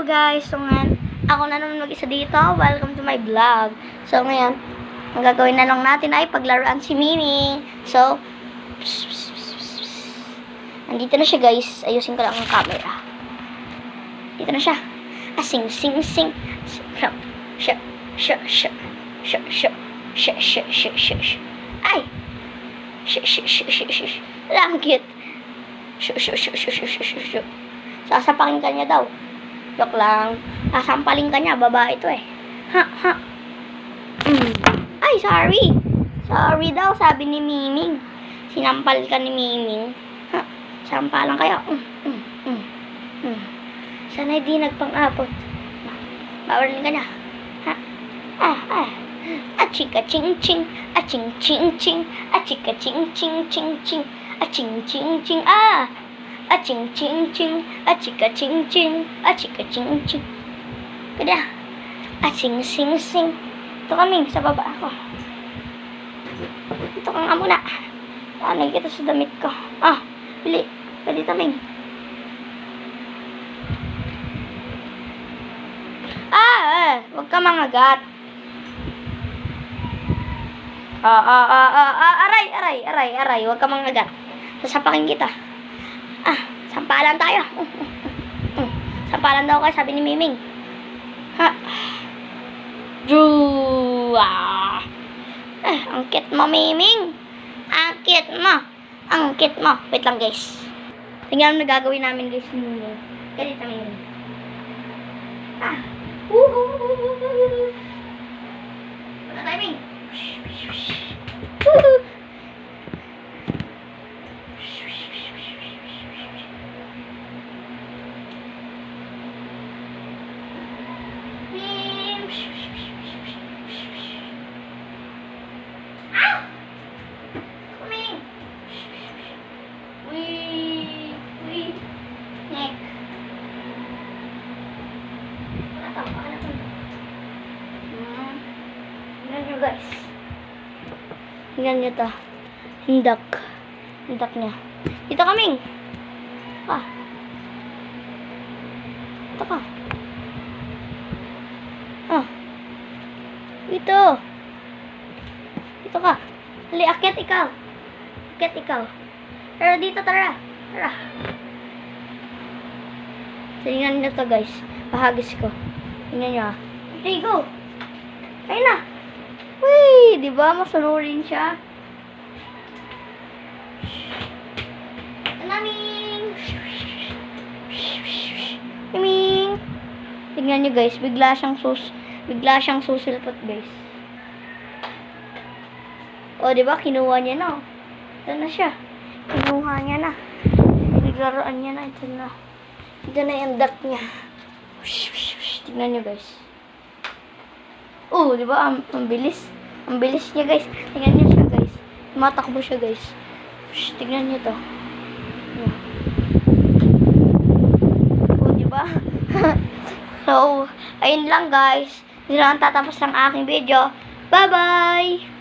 guys, so ngayon, ako na naman mag-isa dito. Welcome to my vlog. So ngayon, ang gagawin na lang natin ay paglaruan si Mimi. So, nandito na siya guys. Ayusin ko lang ang camera. Dito na siya. Sing, sing, sing. Ay! Lang cute. Sasapakin ka niya daw. Joke lang. Sasampalin ka niya. Babae ito eh. Ay, sorry. Sorry daw, sabi ni Miming. Sinampal ka ni Miming. Sampalan kayo. Sana hindi nagpang-apot. Bawalin ka na. Achika ching ching. Aching ching ching. Achika ching ching ching ching. Aching ching ching. Aching ching ching. Achika ching ching. Achika ching ching. Kada. Aching sing sing. Ito kami sa baba ako. Ito ka nga muna. Tanay kita sa damit ko. Bili. Bili taming. Huwag ka mangagat. Aray. Huwag ka mangagat. Sasapakin kita. Sampalan tayo. Sampalan daw kayo, sabi ni Miming. Ang cute mo, Miming. Ang cute mo. Ang cute mo. Wait lang, guys. Tingnan mo na gagawin namin, guys. Ganito, Miming. Wala timing. Guys, tingnan nyo to. Hindak niya. Dito kaming. Ito ka. Dito ka. Hali, akyat ikaw. Pero dito, tara. Tingnan nyo to guys. Pahagis ko. Tingnan nyo Okay, go. Ayun na. Uy, di ba masunurin siya? Miming. Tingnan niyo guys, bigla siyang susilpot guys. Di ba kinuha niya na. Ito na siya. Kinuha niya na. Naglaruan niya na. Ito na yung duck niya. Tingnan niyo guys. Di ba? Ang bilis. Ang bilis niya, guys. Tingnan niyo siya, guys. Tumatakbo siya, guys. Tingnan niyo to. Di ba? So, ayun lang, guys. Dito lang tatapos ang aking video. Bye-bye!